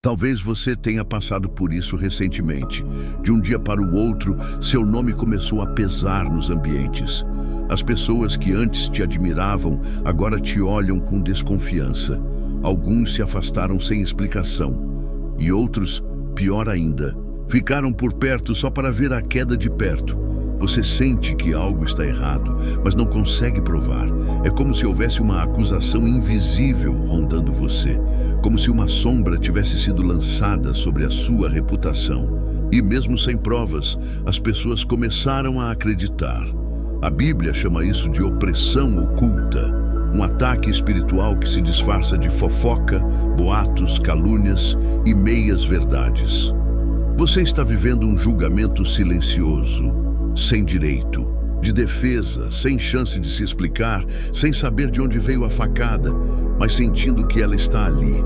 Talvez você tenha passado por isso recentemente. De um dia para o outro, seu nome começou a pesar nos ambientes. As pessoas que antes te admiravam agora te olham com desconfiança. Alguns se afastaram sem explicação. E outros, pior ainda, ficaram por perto só para ver a queda de perto. Você sente que algo está errado, mas não consegue provar. É como se houvesse uma acusação invisível rondando você, como se uma sombra tivesse sido lançada sobre a sua reputação. E mesmo sem provas, as pessoas começaram a acreditar. A Bíblia chama isso de opressão oculta, um ataque espiritual que se disfarça de fofoca, boatos, calúnias e meias-verdades. Você está vivendo um julgamento silencioso, sem direito, de defesa, sem chance de se explicar, sem saber de onde veio a facada, mas sentindo que ela está ali.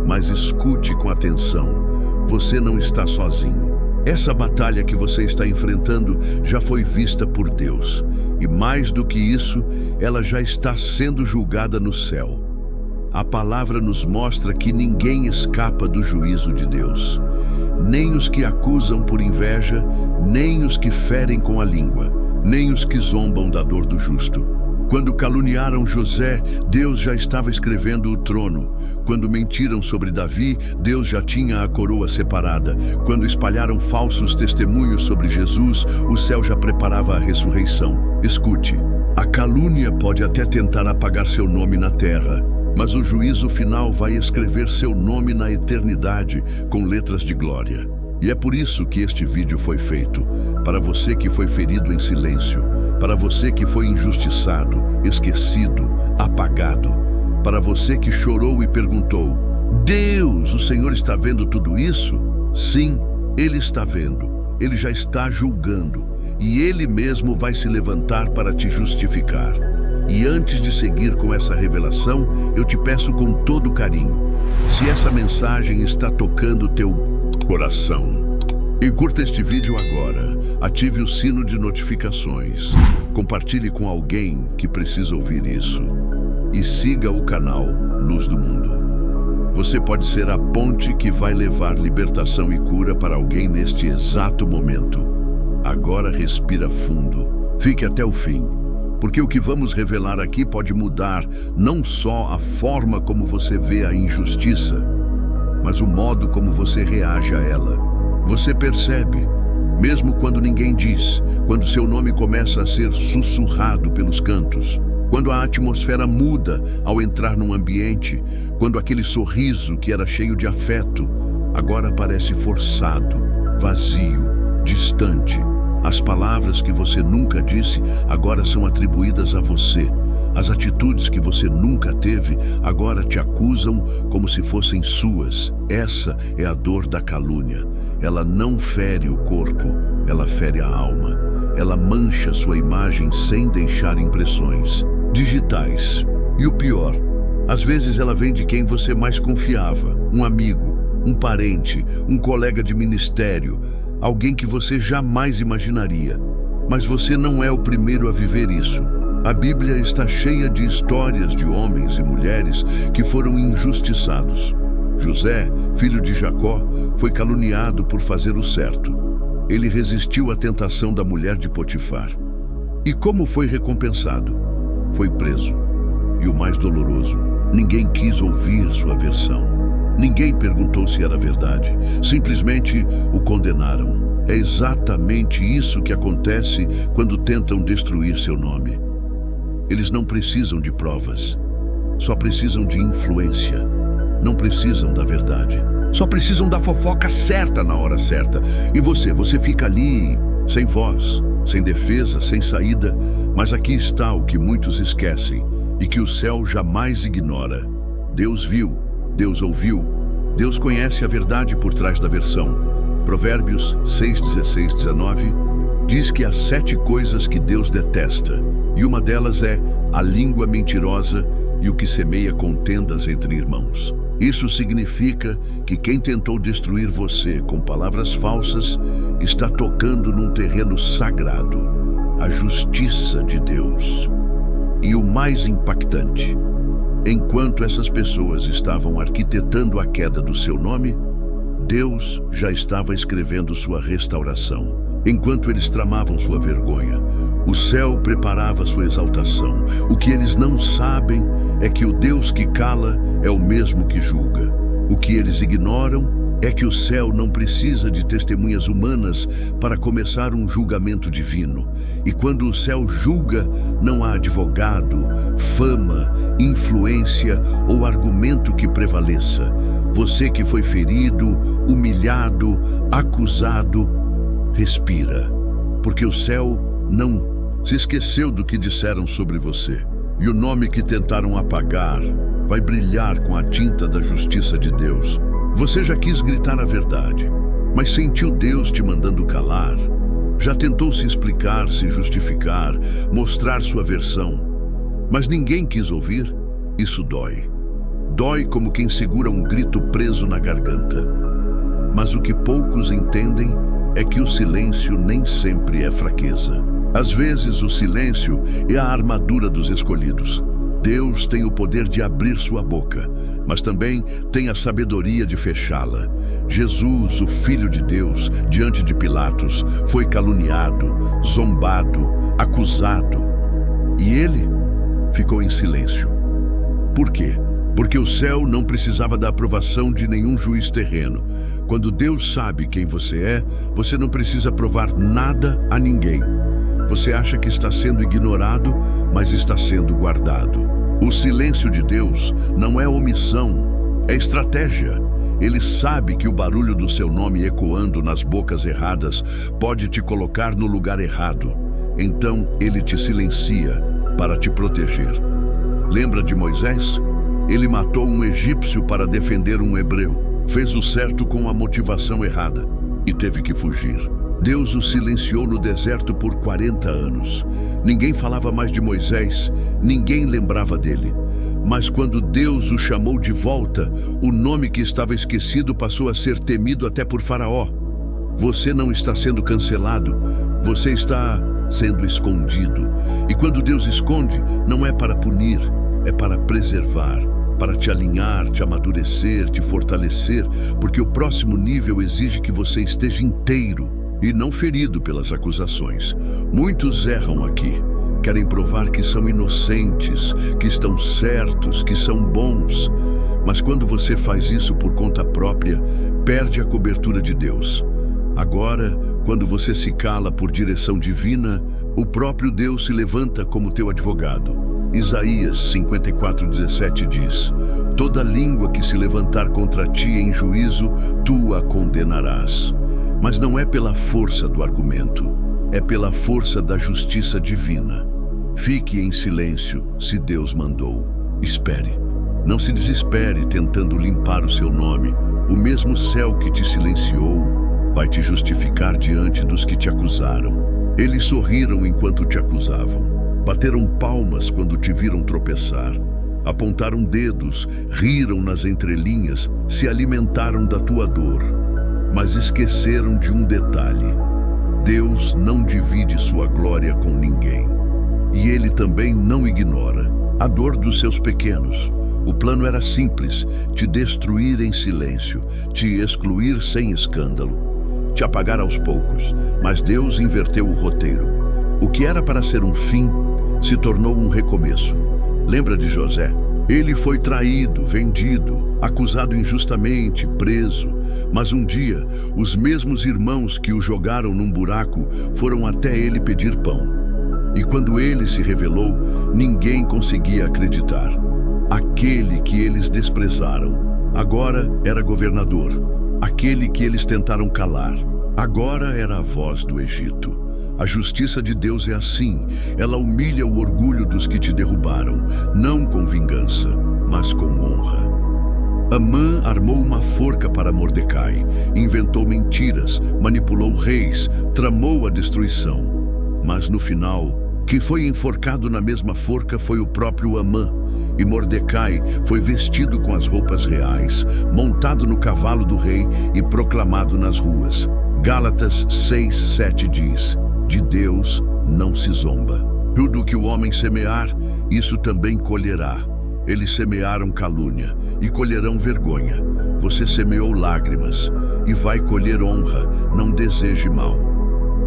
Mas escute com atenção, você não está sozinho. Essa batalha que você está enfrentando já foi vista por Deus. E mais do que isso, ela já está sendo julgada no céu. A palavra nos mostra que ninguém escapa do juízo de Deus. Nem os que acusam por inveja, nem os que ferem com a língua, nem os que zombam da dor do justo. Quando caluniaram José, Deus já estava escrevendo o trono. Quando mentiram sobre Davi, Deus já tinha a coroa separada. Quando espalharam falsos testemunhos sobre Jesus, o céu já preparava a ressurreição. Escute, a calúnia pode até tentar apagar seu nome na terra, mas o juízo final vai escrever seu nome na eternidade com letras de glória. E é por isso que este vídeo foi feito, para você que foi ferido em silêncio, para você que foi injustiçado, esquecido, apagado, para você que chorou e perguntou: Deus, o Senhor está vendo tudo isso? Sim, Ele está vendo, Ele já está julgando, e Ele mesmo vai se levantar para te justificar. E antes de seguir com essa revelação, eu te peço com todo carinho, se essa mensagem está tocando teu coração, curta este vídeo agora, ative o sino de notificações, compartilhe com alguém que precisa ouvir isso e siga o canal Luz do Mundo. Você pode ser a ponte que vai levar libertação e cura para alguém neste exato momento. Agora respira fundo, fique até o fim, porque o que vamos revelar aqui pode mudar não só a forma como você vê a injustiça, mas o modo como você reage a ela. Você percebe, mesmo quando ninguém diz, quando seu nome começa a ser sussurrado pelos cantos, quando a atmosfera muda ao entrar num ambiente, quando aquele sorriso que era cheio de afeto, agora parece forçado, vazio, distante. As palavras que você nunca disse agora são atribuídas a você. As atitudes que você nunca teve agora te acusam como se fossem suas. Essa é a dor da calúnia. Ela não fere o corpo, ela fere a alma. Ela mancha sua imagem sem deixar impressões digitais. E o pior, às vezes ela vem de quem você mais confiava, um amigo, um parente, um colega de ministério, alguém que você jamais imaginaria. Mas você não é o primeiro a viver isso. A Bíblia está cheia de histórias de homens e mulheres que foram injustiçados. José, filho de Jacó, foi caluniado por fazer o certo. Ele resistiu à tentação da mulher de Potifar. E como foi recompensado? Foi preso. E o mais doloroso, ninguém quis ouvir sua versão. Ninguém perguntou se era verdade. Simplesmente o condenaram. É exatamente isso que acontece quando tentam destruir seu nome. Eles não precisam de provas. Só precisam de influência. Não precisam da verdade. Só precisam da fofoca certa na hora certa. E você fica ali, sem voz, sem defesa, sem saída. Mas aqui está o que muitos esquecem e que o céu jamais ignora. Deus viu, Deus ouviu, Deus conhece a verdade por trás da versão. Provérbios 6, 16, 19 diz que há 7 coisas que Deus detesta, e uma delas é a língua mentirosa e o que semeia contendas entre irmãos. Isso significa que quem tentou destruir você com palavras falsas está tocando num terreno sagrado, a justiça de Deus. E o mais impactante, enquanto essas pessoas estavam arquitetando a queda do seu nome, Deus já estava escrevendo sua restauração. Enquanto eles tramavam sua vergonha, o céu preparava sua exaltação. O que eles não sabem é que o Deus que cala é o mesmo que julga. O que eles ignoram é que o céu não precisa de testemunhas humanas para começar um julgamento divino. E quando o céu julga, não há advogado, fama, influência ou argumento que prevaleça. Você que foi ferido, humilhado, acusado, respira, porque o céu não se esqueceu do que disseram sobre você. E o nome que tentaram apagar vai brilhar com a tinta da justiça de Deus. Você já quis gritar a verdade, mas sentiu Deus te mandando calar. Já tentou se explicar, se justificar, mostrar sua versão, mas ninguém quis ouvir? Isso dói. Dói como quem segura um grito preso na garganta. Mas o que poucos entendem é que o silêncio nem sempre é fraqueza. Às vezes o silêncio é a armadura dos escolhidos. Deus tem o poder de abrir sua boca, mas também tem a sabedoria de fechá-la. Jesus, o Filho de Deus, diante de Pilatos, foi caluniado, zombado, acusado. E ele ficou em silêncio. Por quê? Porque o céu não precisava da aprovação de nenhum juiz terreno. Quando Deus sabe quem você é, você não precisa provar nada a ninguém. Você acha que está sendo ignorado, mas está sendo guardado. O silêncio de Deus não é omissão, é estratégia. Ele sabe que o barulho do seu nome ecoando nas bocas erradas pode te colocar no lugar errado. Então ele te silencia para te proteger. Lembra de Moisés? Ele matou um egípcio para defender um hebreu. Fez o certo com a motivação errada e teve que fugir. Deus o silenciou no deserto por 40 anos. Ninguém falava mais de Moisés, ninguém lembrava dele. Mas quando Deus o chamou de volta, o nome que estava esquecido passou a ser temido até por Faraó. Você não está sendo cancelado, você está sendo escondido. E quando Deus esconde, não é para punir, é para preservar, para te alinhar, te amadurecer, te fortalecer, porque o próximo nível exige que você esteja inteiro e não ferido pelas acusações. Muitos erram aqui, querem provar que são inocentes, que estão certos, que são bons. Mas quando você faz isso por conta própria, perde a cobertura de Deus. Agora, quando você se cala por direção divina, o próprio Deus se levanta como teu advogado. Isaías 54:17 diz: toda língua que se levantar contra ti em juízo, tu a condenarás. Mas não é pela força do argumento, é pela força da justiça divina. Fique em silêncio se Deus mandou. Espere. Não se desespere tentando limpar o seu nome. O mesmo céu que te silenciou vai te justificar diante dos que te acusaram. Eles sorriram enquanto te acusavam. Bateram palmas quando te viram tropeçar. Apontaram dedos, riram nas entrelinhas, se alimentaram da tua dor. Mas esqueceram de um detalhe: Deus não divide sua glória com ninguém. E Ele também não ignora a dor dos seus pequenos. O plano era simples: te destruir em silêncio, te excluir sem escândalo, te apagar aos poucos. Mas Deus inverteu o roteiro. O que era para ser um fim se tornou um recomeço. Lembra de José? Ele foi traído, vendido, acusado injustamente, preso. Mas um dia, os mesmos irmãos que o jogaram num buraco foram até ele pedir pão. E quando ele se revelou, ninguém conseguia acreditar. Aquele que eles desprezaram, agora era governador. Aquele que eles tentaram calar, agora era a voz do Egito. A justiça de Deus é assim, ela humilha o orgulho dos que te derrubaram, não com vingança, mas com honra. Amã armou uma forca para Mordecai, inventou mentiras, manipulou reis, tramou a destruição. Mas no final, quem foi enforcado na mesma forca foi o próprio Amã, e Mordecai foi vestido com as roupas reais, montado no cavalo do rei e proclamado nas ruas. Gálatas 6:7 diz: de Deus não se zomba. Tudo que o homem semear, isso também colherá. Eles semearam calúnia e colherão vergonha. Você semeou lágrimas e vai colher honra. Não deseje mal.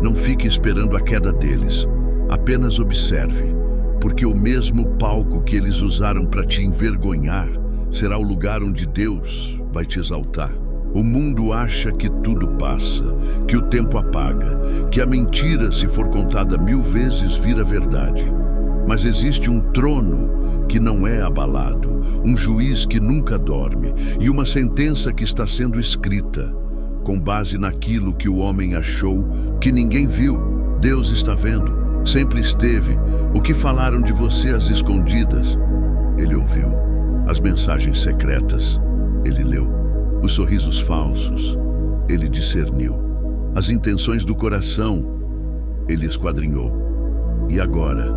Não fique esperando a queda deles. Apenas observe, porque o mesmo palco que eles usaram para te envergonhar será o lugar onde Deus vai te exaltar. O mundo acha que tudo passa, que o tempo apaga, que a mentira, se for contada 1000 vezes, vira verdade. Mas existe um trono que não é abalado, um juiz que nunca dorme e uma sentença que está sendo escrita. Com base naquilo que o homem achou, que ninguém viu, Deus está vendo, sempre esteve. O que falaram de você às escondidas, Ele ouviu. As mensagens secretas, Ele leu. Os sorrisos falsos, Ele discerniu. As intenções do coração, Ele esquadrinhou. E agora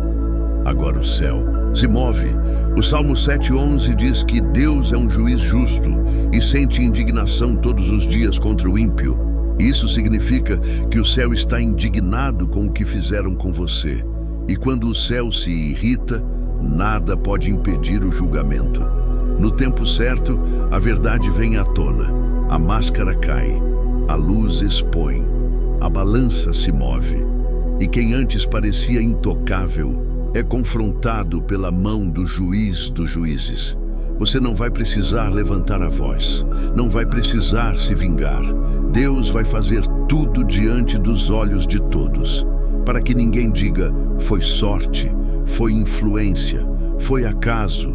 o céu se move. O Salmo 7:11 diz que Deus é um juiz justo e sente indignação todos os dias contra o ímpio. Isso significa que o céu está indignado com o que fizeram com você. E quando o céu se irrita, nada pode impedir o julgamento. No tempo certo, a verdade vem à tona, a máscara cai, a luz expõe, a balança se move. E quem antes parecia intocável é confrontado pela mão do juiz dos juízes. Você não vai precisar levantar a voz, não vai precisar se vingar. Deus vai fazer tudo diante dos olhos de todos, para que ninguém diga, foi sorte, foi influência, foi acaso.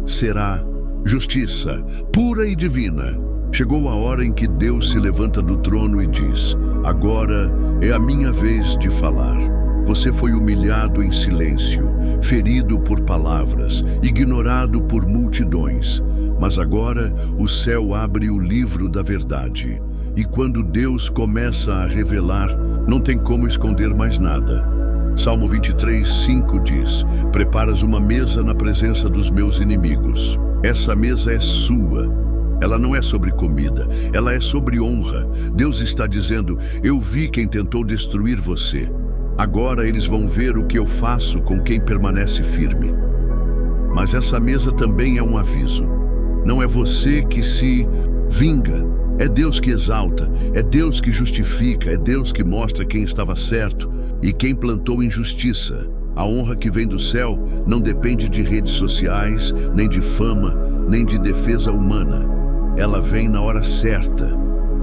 Será justiça pura e divina. Chegou a hora em que Deus se levanta do trono e diz, agora é a minha vez de falar. Você foi humilhado em silêncio, ferido por palavras, ignorado por multidões. Mas agora o céu abre o livro da verdade. E quando Deus começa a revelar, não tem como esconder mais nada. Salmo 23:5 diz, preparas uma mesa na presença dos meus inimigos. Essa mesa é sua. Ela não é sobre comida, ela é sobre honra. Deus está dizendo, eu vi quem tentou destruir você. Agora eles vão ver o que eu faço com quem permanece firme. Mas essa mesa também é um aviso. Não é você que se vinga, é Deus que exalta, é Deus que justifica, é Deus que mostra quem estava certo e quem plantou injustiça. A honra que vem do céu não depende de redes sociais, nem de fama, nem de defesa humana. Ela vem na hora certa.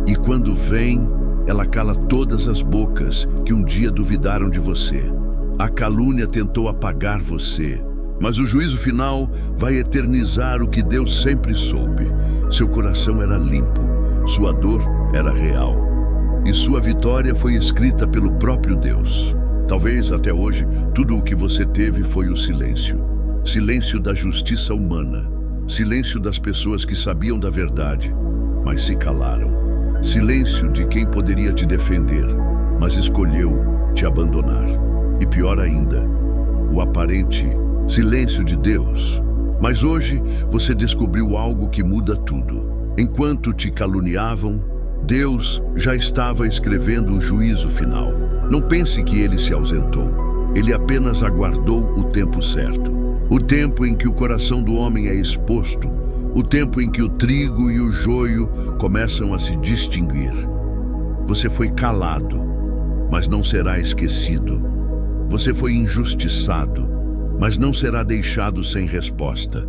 E quando vem, ela cala todas as bocas que um dia duvidaram de você. A calúnia tentou apagar você, mas o juízo final vai eternizar o que Deus sempre soube. Seu coração era limpo, sua dor era real, e sua vitória foi escrita pelo próprio Deus. Talvez até hoje, tudo o que você teve foi o silêncio. Silêncio da justiça humana, silêncio das pessoas que sabiam da verdade, mas se calaram. Silêncio de quem poderia te defender, mas escolheu te abandonar. E pior ainda, o aparente silêncio de Deus. Mas hoje você descobriu algo que muda tudo. Enquanto te caluniavam, Deus já estava escrevendo o juízo final. Não pense que ele se ausentou. Ele apenas aguardou o tempo certo. O tempo em que o coração do homem é exposto. O tempo em que o trigo e o joio começam a se distinguir. Você foi calado, mas não será esquecido. Você foi injustiçado, mas não será deixado sem resposta.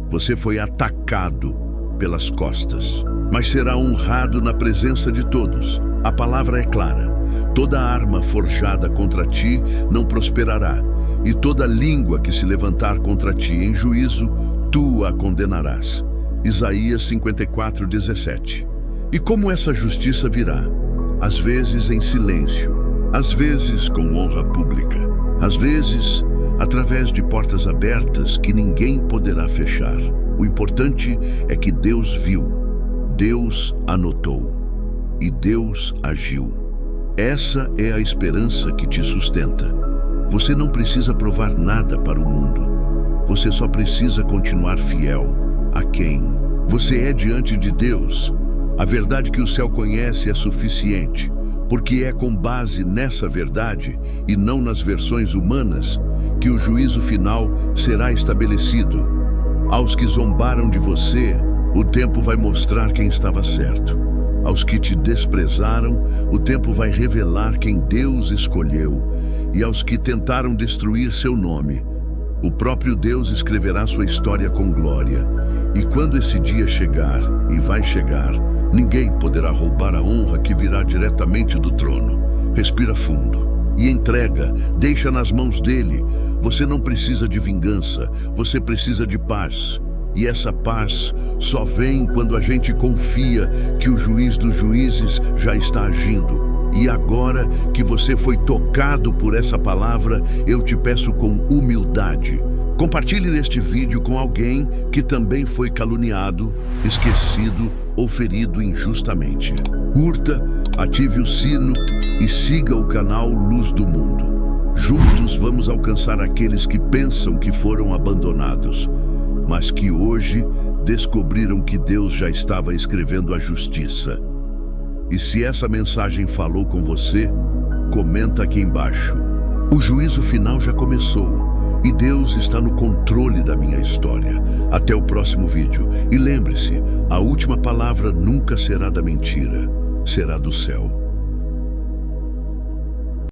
Você foi atacado pelas costas, mas será honrado na presença de todos. A palavra é clara. Toda arma forjada contra ti não prosperará, e toda língua que se levantar contra ti em juízo, tu a condenarás. Isaías 54:17. E como essa justiça virá? Às vezes em silêncio, às vezes com honra pública, às vezes através de portas abertas que ninguém poderá fechar. O importante é que Deus viu, Deus anotou e Deus agiu. Essa é a esperança que te sustenta. Você não precisa provar nada para o mundo. Você só precisa continuar fiel a quem você é diante de Deus. A verdade que o céu conhece é suficiente, porque é com base nessa verdade e não nas versões humanas que o juízo final será estabelecido. Aos que zombaram de você, o tempo vai mostrar quem estava certo. Aos que te desprezaram, o tempo vai revelar quem Deus escolheu. E aos que tentaram destruir seu nome, o próprio Deus escreverá sua história com glória. E quando esse dia chegar, e vai chegar, ninguém poderá roubar a honra que virá diretamente do trono. Respira fundo e entrega, deixa nas mãos dele. Você não precisa de vingança, você precisa de paz. E essa paz só vem quando a gente confia que o juiz dos juízes já está agindo. E agora que você foi tocado por essa palavra, eu te peço com humildade. Compartilhe este vídeo com alguém que também foi caluniado, esquecido ou ferido injustamente. Curta, ative o sino e siga o canal Luz do Mundo. Juntos vamos alcançar aqueles que pensam que foram abandonados, mas que hoje descobriram que Deus já estava escrevendo a justiça. E se essa mensagem falou com você, comenta aqui embaixo. O juízo final já começou e Deus está no controle da minha história. Até o próximo vídeo. E lembre-se, a última palavra nunca será da mentira, será do céu.